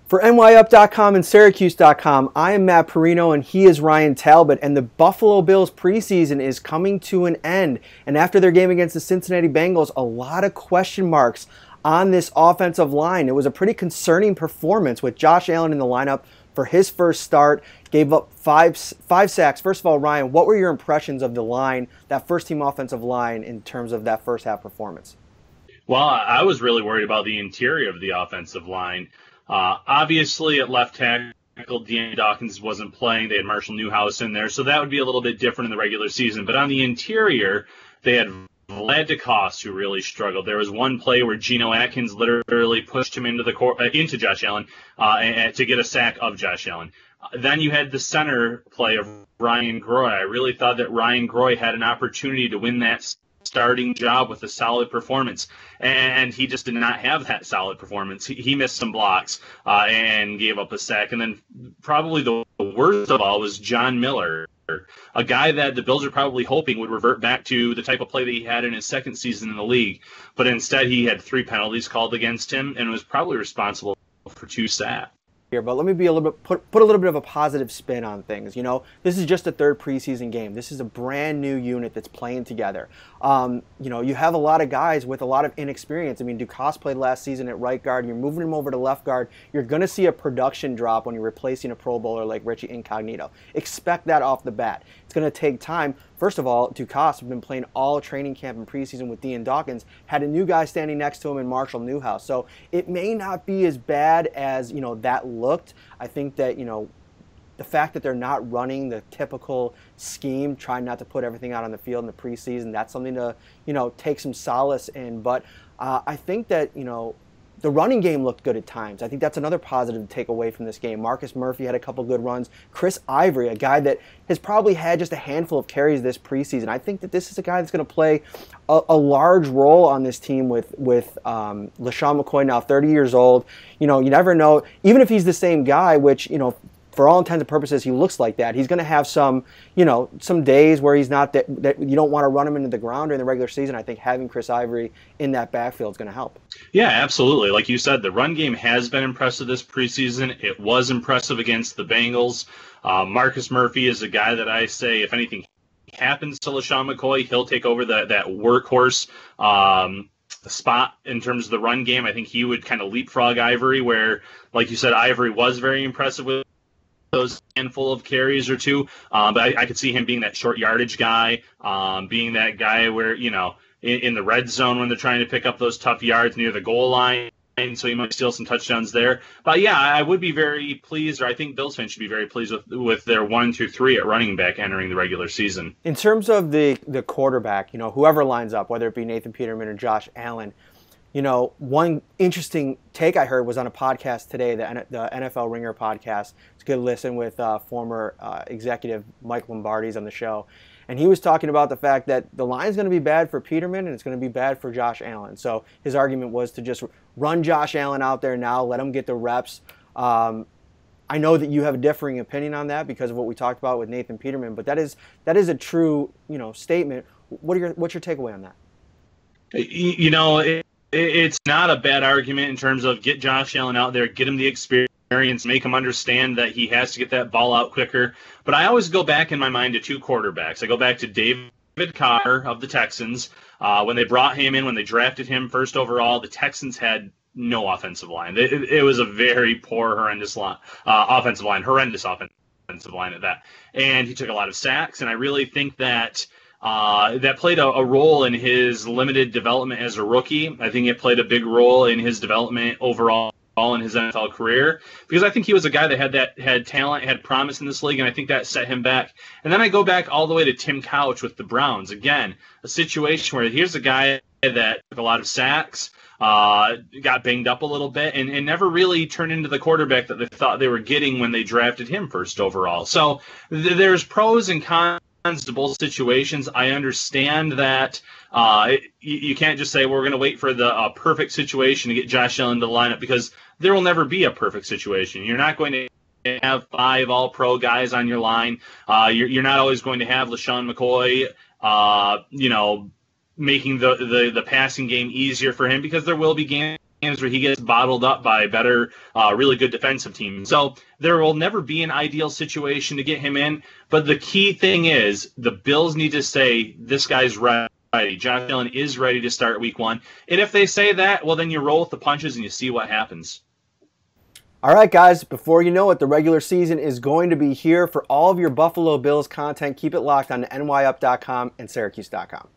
For NYUp.com and Syracuse.com, I am Matt Parrino and he is Ryan Talbot, and the Buffalo Bills preseason is coming to an end. And after their game against the Cincinnati Bengals, a lot of question marks on this offensive line. It was a pretty concerning performance with Josh Allen in the lineup for his first start, gave up five sacks. First of all, Ryan, what were your impressions of the line, that first team offensive line, in terms of that first half performance? Well, I was really worried about the interior of the offensive line. Obviously, at left tackle, Dean Dawkins wasn't playing. They had Marshall Newhouse in there, so that would be a little bit different in the regular season. But on the interior, they had Vlad DeCoste, who really struggled. There was one play where Geno Atkins literally pushed him into Josh Allen to get a sack of Josh Allen. Then you had the center play of Ryan Groy. I really thought that Ryan Groy had an opportunity to win that starting job with a solid performance, and he just did not have that solid performance. He missed some blocks and gave up a sack. And then probably the worst of all was John Miller, a guy that the Bills are probably hoping would revert back to the type of play that he had in his second season in the league. But instead, he had 3 penalties called against him and was probably responsible for 2 sacks. Here, but let me be a little bit put a little bit of a positive spin on things. You know, this is just a third preseason game. This is a brand new unit that's playing together. You know, you have a lot of guys with a lot of inexperience. I mean, DeCoste played last season at right guard. You're moving him over to left guard. You're going to see a production drop when you're replacing a Pro Bowler like Richie Incognito. Expect that off the bat. It's going to take time. First of all, DeCoste has been playing all training camp and preseason with Dean Dawkins, had a new guy standing next to him in Marshall Newhouse. So it may not be as bad as, you know, that looked. I think that, you know, the fact that they're not running the typical scheme, trying not to put everything out on the field in the preseason, that's something to, you know, take some solace in. But I think that, you know, the running game looked good at times. I think that's another positive to take away from this game. Marcus Murphy had a couple good runs. Chris Ivory, a guy that has probably had just a handful of carries this preseason. I think that this is a guy that's going to play a large role on this team with LeSean McCoy, now 30 years old. You know, you never know. Even if he's the same guy, which, you know, for all intents and purposes, he looks like that. He's going to have some, you know, some days where he's not that you don't want to run him into the ground during the regular season. I think having Chris Ivory in that backfield is going to help. Yeah, absolutely. Like you said, the run game has been impressive this preseason. It was impressive against the Bengals. Marcus Murphy is a guy that I say, if anything happens to LeSean McCoy, he'll take over that workhorse spot in terms of the run game. I think he would kind of leapfrog Ivory, where, like you said, Ivory was very impressive with those handful of carries or two, but I could see him being that short yardage guy, being that guy where, you know, in the red zone when they're trying to pick up those tough yards near the goal line, so he might steal some touchdowns there. But yeah, I would be very pleased, or I think Bills fans should be very pleased with their 1 through 3 at running back entering the regular season. In terms of the quarterback, you know, whoever lines up, whether it be Nathan Peterman or Josh Allen, you know, one interesting take I heard was on a podcast today, the NFL Ringer podcast. It's a good listen with former executive Mike Lombardi's on the show. And he was talking about the fact that the line's going to be bad for Peterman and it's going to be bad for Josh Allen. So his argument was to just run Josh Allen out there now, let him get the reps. I know that you have a differing opinion on that because of what we talked about with Nathan Peterman, but that is a true, you know, statement. What's your takeaway on that? You know, it's not a bad argument in terms of get Josh Allen out there, get him the experience, make him understand that he has to get that ball out quicker. But I always go back in my mind to 2 quarterbacks. I go back to David Carr of the Texans. When they brought him in, when they drafted him first overall, the Texans had no offensive line. It was a very poor, horrendous offensive line at that. And he took a lot of sacks, and I really think that that played a role in his limited development as a rookie. I think it played a big role in his development overall in his NFL career, because I think he was a guy that had talent, had promise in this league, and I think that set him back. And then I go back all the way to Tim Couch with the Browns. Again, a situation where here's a guy that took a lot of sacks, got banged up a little bit, and never really turned into the quarterback that they thought they were getting when they drafted him first overall. So there's pros and cons to both situations. I understand that you can't just say we're going to wait for the perfect situation to get Josh Allen to the lineup, because there will never be a perfect situation. You're not going to have 5 all-pro guys on your line. You're not always going to have LeSean McCoy, you know, making the passing game easier for him, because there will be games games where he gets bottled up by better, really good defensive teams. So there will never be an ideal situation to get him in. But the key thing is the Bills need to say, this guy's ready. Josh Allen is ready to start week 1. And if they say that, well, then you roll with the punches and you see what happens. All right, guys, before you know it, the regular season is going to be here. For all of your Buffalo Bills content, keep it locked on to nyup.com and syracuse.com.